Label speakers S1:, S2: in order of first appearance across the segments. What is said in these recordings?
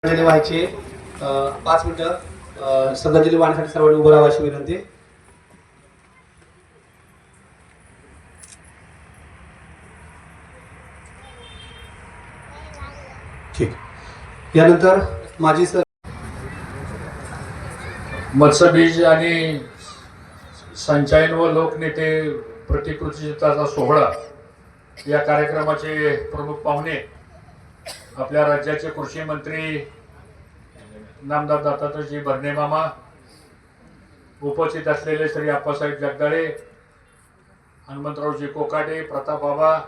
S1: श्रद्धांजली व्हायची 5 मिनिटं श्रद्धांजली वाहण्यासाठी सर्वांनी उभं राहावं अशी विनंती. ठीक. यानंतर माजी सर
S2: मत्स्यबीज आणि संचालन व लोकनेते प्रतिकृतीचा सोहळा या कार्यक्रमाचे प्रमुख पाहुणे आपल्या राज्याचे कृषी मंत्री नामदार दत्तात्रयजी भरणे मामा, उपस्थित असलेले श्री आप्पासाहेब जगदाळे, हनुमंतरावजी कोकाटे, प्रताप बाबा,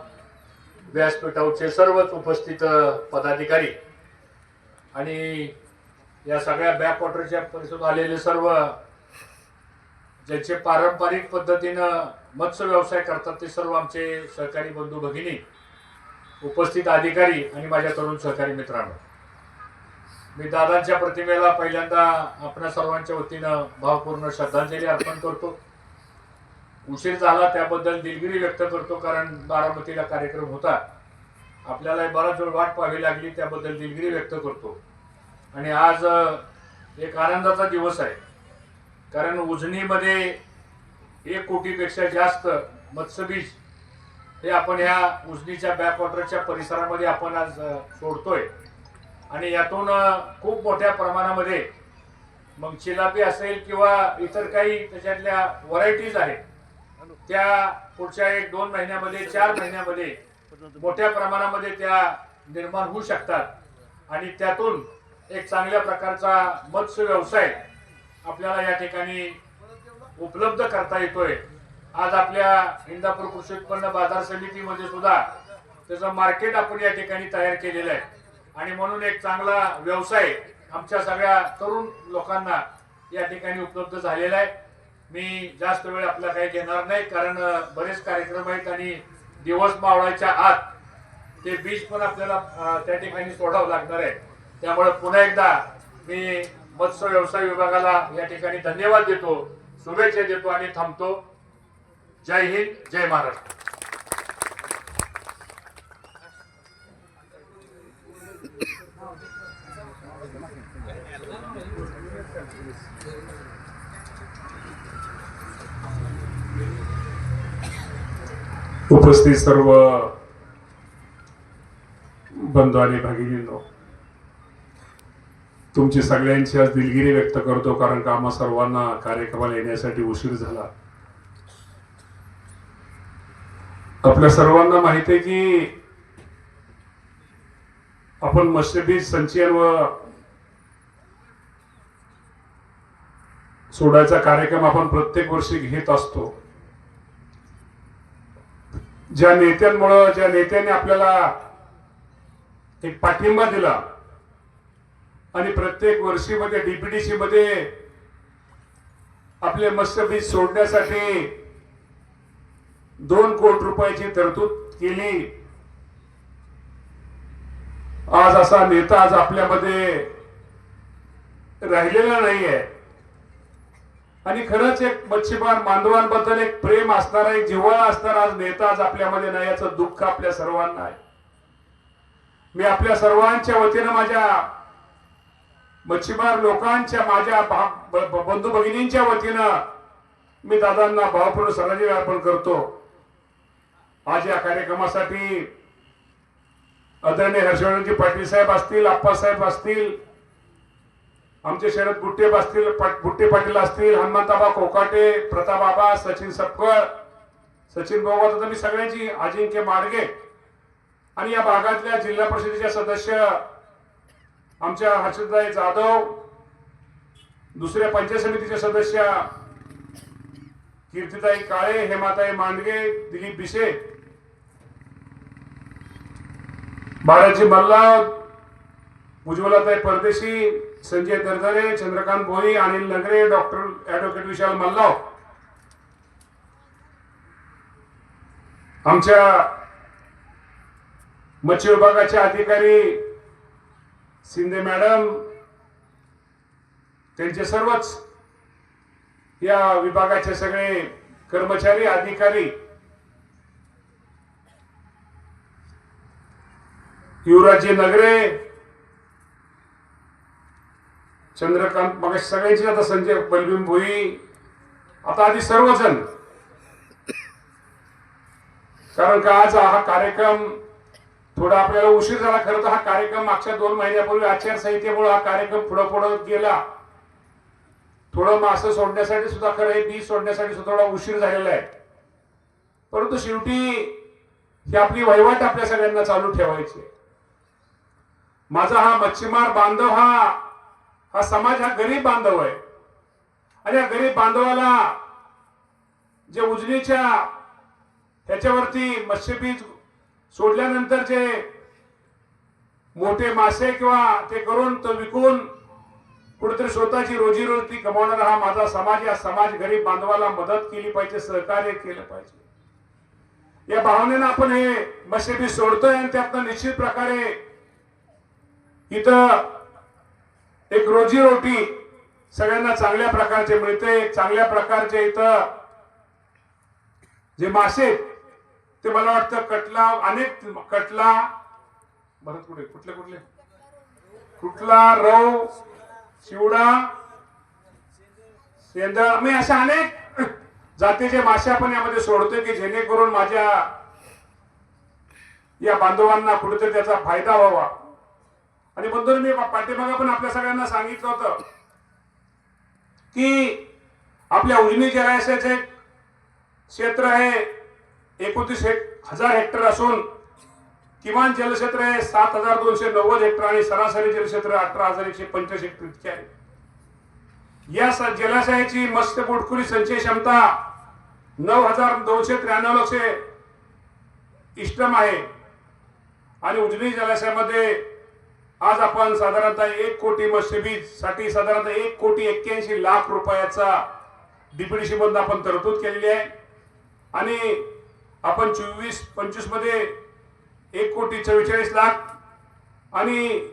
S2: व्यासपीठावरचे सर्वच उपस्थित पदाधिकारी आणि या सगळ्या बॅकवॉटरच्या परिसरातून आलेले सर्व ज्यांचे पारंपरिक पद्धतीनं मत्स्य व्यवसाय करतात ते सर्व आमचे सहकारी बंधू भगिनी, उपस्थित अधिकारी आणि माझ्या तरुण सहकारी मित्रांनो, मी दादांच्या प्रतिमेला पहिल्यांदा आपल्या सर्वांच्या वतीनं भावपूर्ण श्रद्धांजली अर्पण करतो. उशीर झाला त्याबद्दल दिलगिरी व्यक्त करतो, कारण बारामतीला कार्यक्रम होता, आपल्याला बराच वेळ वाट पाहावी लागली, त्याबद्दल दिलगिरी व्यक्त करतो. आणि आज एक आनंदाचा दिवस आहे, कारण उजनीमध्ये 1 कोटीपेक्षा जास्त मत्स्यबीज हे आपण ह्या उजनीच्या बॅकवॉटरच्या परिसरामध्ये आपण आज सोडतोय. आणि यातून खूप मोठ्या प्रमाणामध्ये मग चिलापी असेल किंवा इतर काही त्याच्यातल्या व्हरायटीज आहेत, त्या पुढच्या 1-2 महिन्यामध्ये 4 महिन्यामध्ये मोठ्या प्रमाणामध्ये त्या निर्माण होऊ शकतात. आणि त्यातून एक चांगल्या प्रकारचा मत्स्य व्यवसाय आपल्याला या ठिकाणी उपलब्ध करता येतोय. आज आपल्या इंदापूर कृषी उत्पन्न बाजार समितीमध्ये सुद्धा त्याचं मार्केट आपण या ठिकाणी तयार केलेलं आहे. आणि म्हणून एक चांगला व्यवसाय आमच्या सगळ्या तरुण लोकांना या ठिकाणी उपलब्ध झालेला आहे. मी जास्त वेळ आपला काही घेणार नाही, कारण बरेच कार्यक्रम आहेत आणि दिवस मावळायच्या आत ते बीज पण आपल्याला त्या ठिकाणी सोडावं लागणार आहे. त्यामुळे पुन्हा एकदा मी मत्स्य व्यवसाय विभागाला या ठिकाणी धन्यवाद देतो, शुभेच्छा देतो आणि थांबतो. जय हिंद, जय महाराष्ट्र.
S3: उपस्थित सर्व बंधू आणि भगिनींनो, तुमची सगळ्यांची आज दिलगिरी व्यक्त करतो, कारण का आम्हा सर्वांना कार्यक्रमाला येण्यासाठी उशीर झाला. आपल्या सर्वांना माहिती आहे की आपण मत्स्यबीज संचयन व सोडायचा कार्यक्रम आपण प्रत्येक वर्षी घेत असतो. ज्या नेत्यांनी आपल्याला एक पाठिंबा दिला आणि प्रत्येक वर्षीमध्ये डीपीडीसी मध्ये आपले मत्स्यबीज सोडण्यासाठी 2 कोटी रुपयाची तरतूद केली. आज असा नेता आज आपल्यामध्ये राहिलेला नाहीये. आणि खरंच एक मच्छीमार बांधवांबद्दल एक प्रेम असणारा, एक जिव्हाळा असणारा आज नेता आज आपल्यामध्ये नाही, याचं दुःख आपल्या सर्वांना आहे. मी आपल्या सर्वांच्या वतीनं, माझ्या मच्छीमार लोकांच्या, माझ्या बंधू भगिनींच्या वतीनं मी दादांना भावपूर्ण श्रद्धांजली अर्पण करतो. आज या कार्यक्रमासाठी आदरणीय हर्षवर्धनजी पाटील साहेब असतील, आप्पासाहेब असतील, आमचे शरद बुट्टे पाटील असतील, हनुमंतराव कोकाटे, प्रताप बाबा, सचिन सपकळ, सचिन बोगावत, मी सगळ्यांची, अजिंक्य माडगे आणि या भागातल्या जिल्हा परिषदेच्या सदस्य आमच्या हर्षदाई जाधव, दुसऱ्या पंचायत समितीचे सदस्य कीर्तिताई काळे, हेमाताई मांडगे, दिलीप बिसे, बाळाजी मल्लाव, उज्ज्वलाताई परदेशी, संजय दरदरे, चंद्रकांत भोई, अनिल नगरे, डॉक्टर ऍडव्होकेट विशाल मल्लाव, आमच्या मत्स्य विभागाचे अधिकारी शिंदे मॅडम, त्यांचे सर्वच या विभागाचे सगळे कर्मचारी, अधिकारी, युवराजी नगरे, चंद्रकांत मग सगळ्यांची, आता संजय बलबीन भोई, आता आधी सर्वजण, कारण का आज हा कार्यक्रम थोडा आपल्याला उशीर झाला. खरं तर हा कार्यक्रम मागच्या 2 महिन्यापूर्वी आचारसंहितेमुळे हा कार्यक्रम पुढे गेला. थोडं मासं सोडण्यासाठी सुद्धा, खरं हे बीज सोडण्यासाठी सुद्धा थोडा उशीर झालेला आहे. परंतु शेवटी ही आपली वहिवाट आपल्या सगळ्यांना चालू ठेवायची. माझा हा मच्छीमार बांधव हा समाज हा गरीब बांधव आहे. आणि या गरीब बांधवाला जे उजनीच्या ह्याच्यावरती मत्स्यबीज सोडल्यानंतर जे मोठे मासे किंवा ते करून तो विकून कुठेतरी स्वतःची रोजीरोटी कमावणारा हा माझा समाज, या समाज गरीब बांधवाला मदत केली पाहिजे, सहकार्य केलं पाहिजे. या भावनेनं आपण हे मत्स्यबीज सोडतोय आणि त्यातनं निश्चित प्रकारे इथं एक रोजीरोटी सगळ्यांना चांगल्या प्रकारचे मिळते. चांगल्या प्रकारचे इथं जे मासे ते मला वाटतं कटला, अनेक कटला, बरं कुठले कुठला, रव, शिवडा, सेंदळ, मी अशा अनेक जातीचे मासे आपण यामध्ये सोडतोय की जेणेकरून माझ्या या बांधवांना कुठेतरी त्याचा फायदा व्हावा. आणि बंधूंनो, मी पाठीमागे पण आपल्या सगळ्यांना सांगितलं होतं की आपल्या उजनी जलाशयाचे क्षेत्र हे 29,000 हेक्टर असून किमान जलक्षेत्र हे 7,290 हेक्टर आणि सरासरी जलक्षेत्र 18,125 हेक्टर इतके आहे. या जलाशयाची मत्स्य पोटखोरी संचय क्षमता 9,293 लक्ष इष्टम आहे. आणि उजनी जलाशयामध्ये आज आपण साधारणतः 1 कोटी मत्स्यबीज साठी साधारणतः 1,81,00,000 रुपयाचा डीपीडीसी मधून आपण तरतूद केलेली आहे. आणि आपण 24-25 मध्ये 1,44,00,000 आणि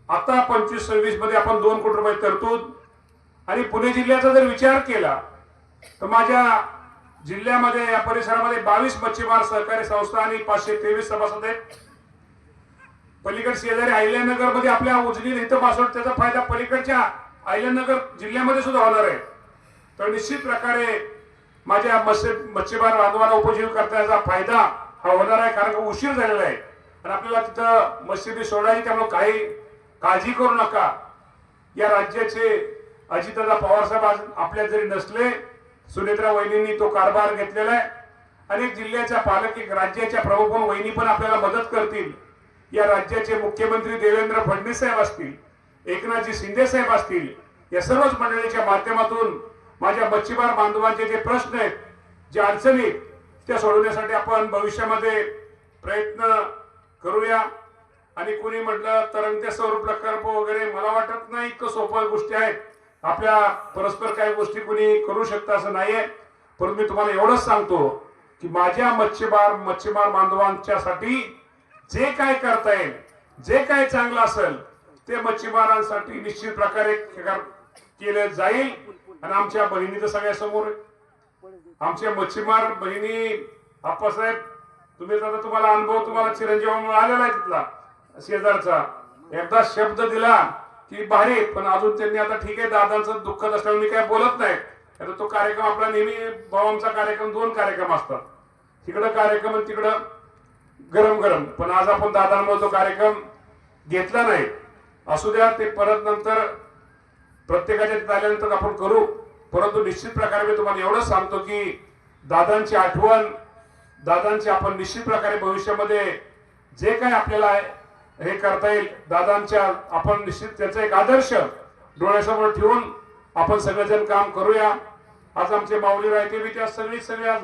S3: आता 25-26 मध्ये आपण 2 कोटी रुपये तरतूद. आणि पुणे जिल्ह्याचा जर विचार केला तर माझ्या जिल्ह्यामध्ये या परिसरामध्ये 22 मच्छीमार सहकारी संस्था आणि 523 सभासद आहेत. पलीकडे शेजारी अहिल्यानगर मध्ये आपल्या उजनी इथं पासून त्याचा फायदा पलीकडच्या अहिल्यानगर जिल्ह्यामध्ये सुद्धा होणार आहे. तर निश्चित प्रकारे माझ्या मच्छीमार बांधवांना उपजीविका करण्याचा फायदा हा होणार आहे. कारण उशीर झालेला आहे आणि आपल्याला तिथं मत्स्यबीज सोडायची, त्यामुळे काही काळजी करू नका. या राज्याचे अजितदादा पवार साहेब आज आपल्या जरी नसले, सुनेत्रा वहिनींनी तो कारभार घेतलेला आहे. अनेक जिल्ह्याच्या पालक, राज्याच्या प्रमुख वहिनी पण आपल्याला मदत करतील. या राज्याचे मुख्यमंत्री देवेंद्र फडणवीस साहेब असतील, एकनाथजी शिंदे साहेब असतील, या सर्वच मंडळीच्या माध्यमातून माझ्या मच्छीमार बांधवांचे जे प्रश्न आहेत, जे अडचणी त्या सोडवण्यासाठी आपण भविष्यामध्ये प्रयत्न करूया. आणि कोणी म्हटलं तरंगते सौर प्रकल्प वगैरे, मला वाटत नाही इतकं सोपं गोष्टी आहेत. आपल्या परस्पर काही गोष्टी कोणी करू शकतं असं नाहीये. परंतु मी तुम्हाला एवढंच सांगतो की माझ्या मच्छीमार बांधवांच्यासाठी जे काय करता येईल, जे काय चांगलं असेल ते मच्छीमारांसाठी निश्चित प्रकारे केलं जाईल. आणि आमच्या बहिणी तर सगळ्या समोर, आमच्या मच्छीमार बहिणी, आप्पासाहेब तुम्ही आता तुम्हाला अनुभव, तुम्हाला चिरंजीवामुळे आलेला आहे तिथला शेजारचा, एकदा शब्द दिला की भारी. पण अजून त्यांनी आता ठीक आहे, दादांचं दुःखद असल्यामुळे मी काय बोलत नाही. आता तो कार्यक्रम आपला नेहमी भावांचा कार्यक्रम 2 कार्यक्रम असतात, तिकडं कार्यक्रम आणि तिकडं गरम गरम. पण आज आपण दादांमुळे तो कार्यक्रम घेतला नाही. असू द्या, ते परत नंतर प्रत्येकाच्या तिथे आल्यानंतर आपण करू. परंतु निश्चित प्रकारे मी तुम्हाला एवढंच सांगतो की दादांची आठवण, दादांची आपण निश्चित प्रकारे भविष्यामध्ये जे काही आपल्याला हे करता येईल, दादांच्या आपण निश्चित त्याचा एक आदर्श डोळ्यासमोर ठेवून आपण सगळेजण काम करूया. आज आमचे माऊली राहते बी त्या सगळे आज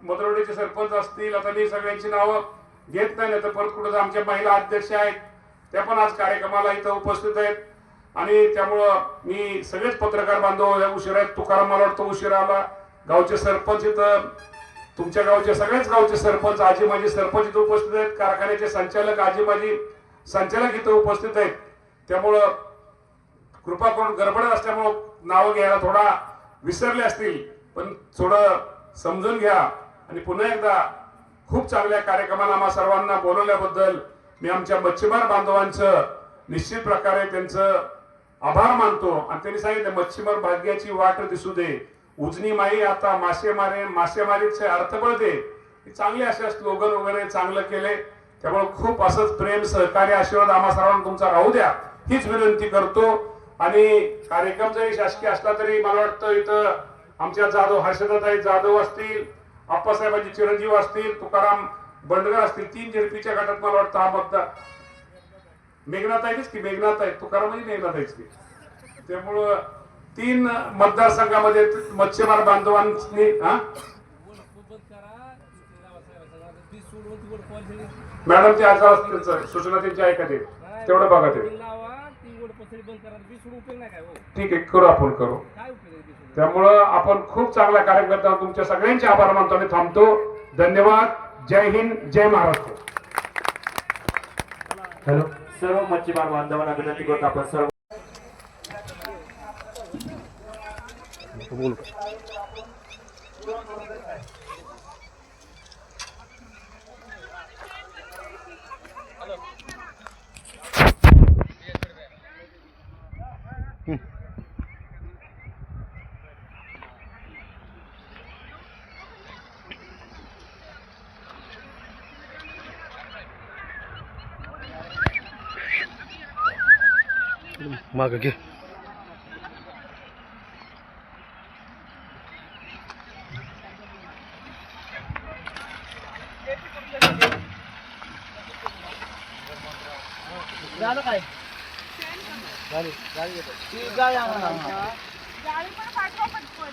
S3: मदरवडीचे सरपंच असतील, आता मी सगळ्यांची नावं घेत नाही, तर परत कुठं आमच्या महिला अध्यक्ष आहेत त्या पण आज कार्यक्रमाला इथं उपस्थित आहेत. आणि त्यामुळं मी सगळेच पत्रकार बांधव उशिरा आहेत. तुकाराम मला वाटतं उशिरा आला. गावचे सरपंच इथं, तुमच्या गावचे सगळ्याच गावचे सरपंच, आजी माझी सरपंच इथं उपस्थित आहेत. कारखान्याचे संचालक, आजी माझी संचालक इथं उपस्थित आहेत. त्यामुळं कृपा करून गडबड असल्यामुळं नावं घ्यायला थोडा विसरले असतील, पण थोडं समजून घ्या. आणि पुन्हा एकदा खूप चांगल्या कार्यक्रमाला आम्हा सर्वांना बोलवल्याबद्दल मी आमच्या मच्छीमार बांधवांचं निश्चित प्रकारे त्यांचं आभार मानतो. आणि त्यांनी सांगितलं मच्छीमार भाग्याची वाट दिसू दे, उजनी माई आता मासेमारीचे अर्थ कळते. चांगले असे स्लोगन वगैरे चांगलं केले. त्यामुळे खूप असंच प्रेम सहकार्य आशीर्वाद आम्हा सर्वांना तुमचा राहू द्या हीच विनंती करतो. आणि कार्यक्रम जरी शासकीय असला तरी मला वाटतं इथं आमच्या जाधव हर्षदाताई जाधव असतील, आप्पासाहेबांचे चिरंजीव असतील, तुकाराम बंडगर असतील, 3 जेडपीच्या गटात मला वाटतं हा मतदार मेघनाताईच की मेघनाताई तुकाराम म्हणजे मेघनाताईच की. त्यामुळं 3 मतदारसंघामध्ये मच्छीमार बांधवांनी मॅडम ते आज सूचना त्यांची ऐका ते तेवढं बघा ते. ठीक आहे करू आपण करू. त्यामुळं आपण खूप चांगला कार्यक्रम करतो. तुमच्या सगळ्यांचे आभार मानतो आणि थांबतो. धन्यवाद. जय हिंद, जय महाराष्ट्र.
S4: हॅलो सर्व मच्छीमार बांधवांना विनंती करतो आपण सर्व
S1: माग घे.
S5: झालं काय गाडी पण पाठवा पटपट.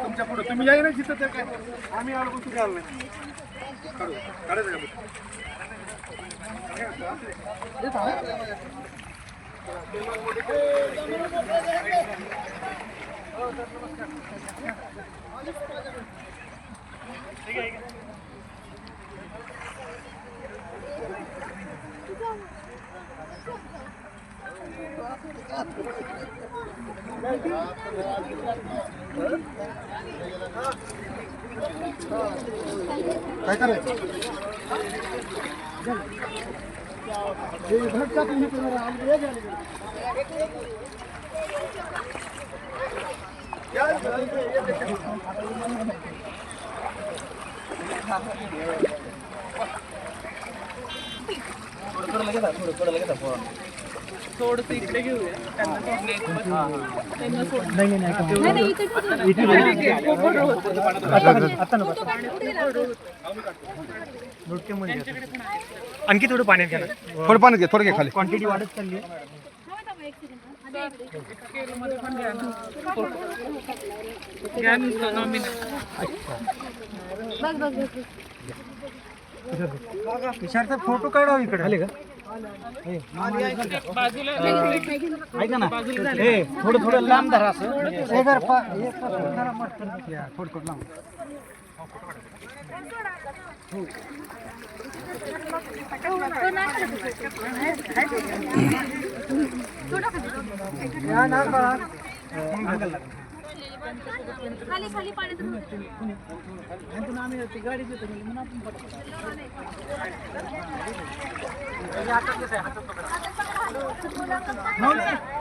S1: तुमच्या पुढे तुम्ही जाई ना तिथं तर काय आम्ही आलो पण तुम्ही आलो नाही. काढायचं काय करायचं
S5: थोडस इकडे घेऊया
S4: आणखी थोडं पाण्यात घ्या.
S1: थोडं पाणी घे, थोडं घे खाली.
S4: क्वांटिटी वाढत चालली आहे.
S5: घ्या नुसतं नॉमिनल.
S4: विचारता फोटो काढा इकडे आले का ऐका ना थोडं थोडं लांब धरा असं थोडं लांब
S6: खाली खाली पाण्यात
S4: गाडी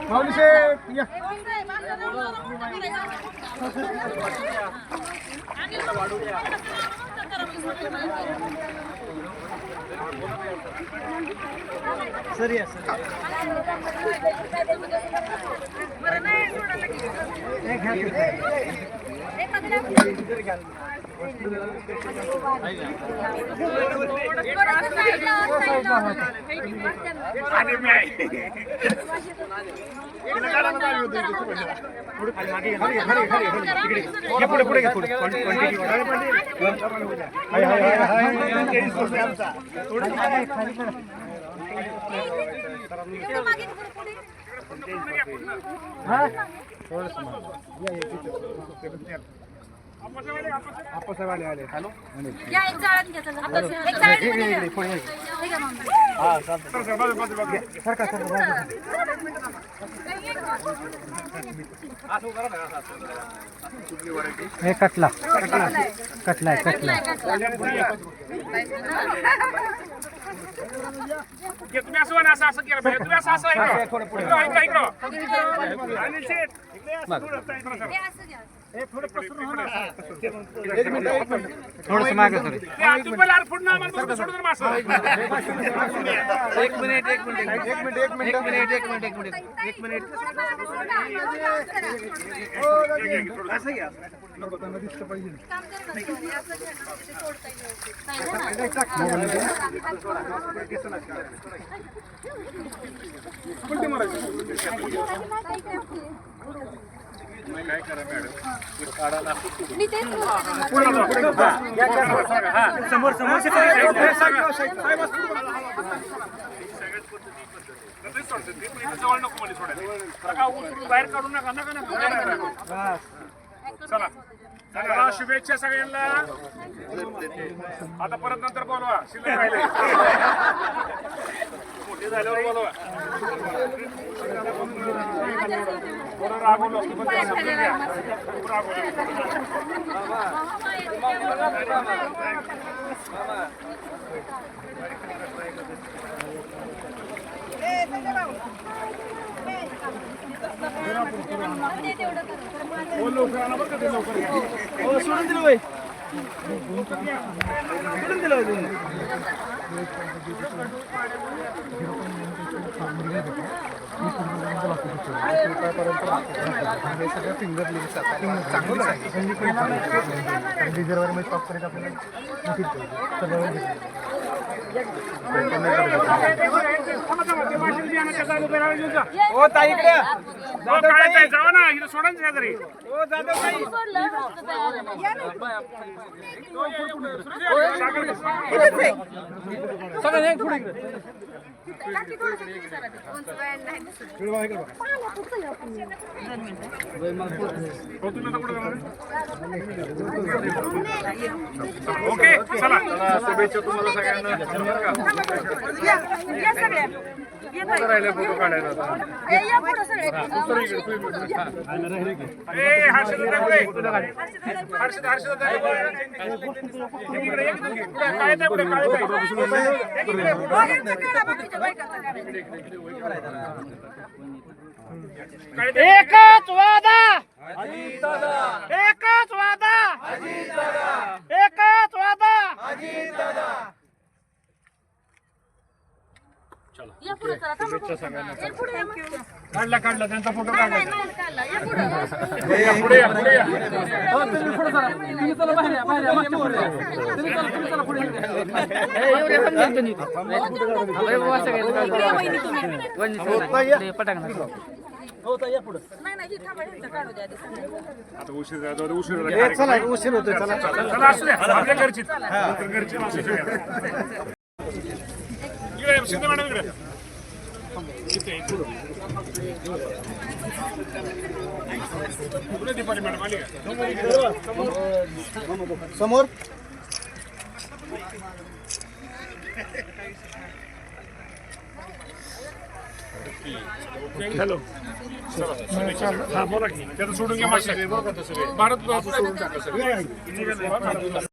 S4: माऊली शेठ या सर या सर पुढे पुढे आले हॅलो
S6: या एक जाळण घ्या चला एक जाळण
S4: हे कटला कटलाय कटलाय
S3: तुम्ही असं म्हणा, असं केलं पाहिजे. तुम्ही असं असं ऐका. इकडं, इकडं. अनिल शेठ, इकडे या.
S4: थोडस मागे सर
S3: ते आजू पण लाल फुटणं आम्हाला बरोबर सोडून दे मासं.
S1: असं घ्या लोकांना दिसलं पाहिजे
S2: काय करा मॅडम काढा लागतो
S6: मी तेच
S4: समोर समोर
S3: जवळ नको मला सोडायला. बाहेर काढू नका नका नका. चला चला, शुभेच्छा सगळ्यांना. आता परत नंतर बोलवा, शिल्लक राहिले मोठे झाल्यावर बोलवा. थोडं रागवलं की पण समजून घ्या. खूप रागवलं. हो लवकर आणा बरं का, ते लवकर घ्या.
S4: हो सोडून दिलं बाई सोडून दिलं
S1: सगळं फिंगर लिंक्स चांगलं आहे डिझेलवर मध्ये टॉप करायचं
S3: हो ताई इकडे जावा ना, इथं सोडा ना घरी. हो जाधव ताई. ओके चला.
S2: शुभेच्छा तुम्हाला सगळ्यांना. राहिले फोटो काढायला
S5: एकच वादा एकच वादा एकच वादा.
S6: या पुढे चला
S3: काढला काढला त्यांचा फोटो काढला.
S6: या पुढे
S3: पुढे या पुढे या.
S4: हो ताई, या पुढं.
S6: नाही नाही ही थांबा ह्यांचं काढू द्या आधी सगळं.
S3: आता उशीर झाला, उशीर झाला.
S4: ए, चला उशीर होतोय चला
S3: चला असू द्या, आपल्या घरची घरची माणसं सगळ्या. इकडे या, शिंदे मॅडम इकडे. कुठे दीपाली मॅडम आली का?
S4: समोर
S3: हॅलो. हा बोला की. त्याचं सोडून घ्या मागच्या. भारत सोडून टाका सगळं.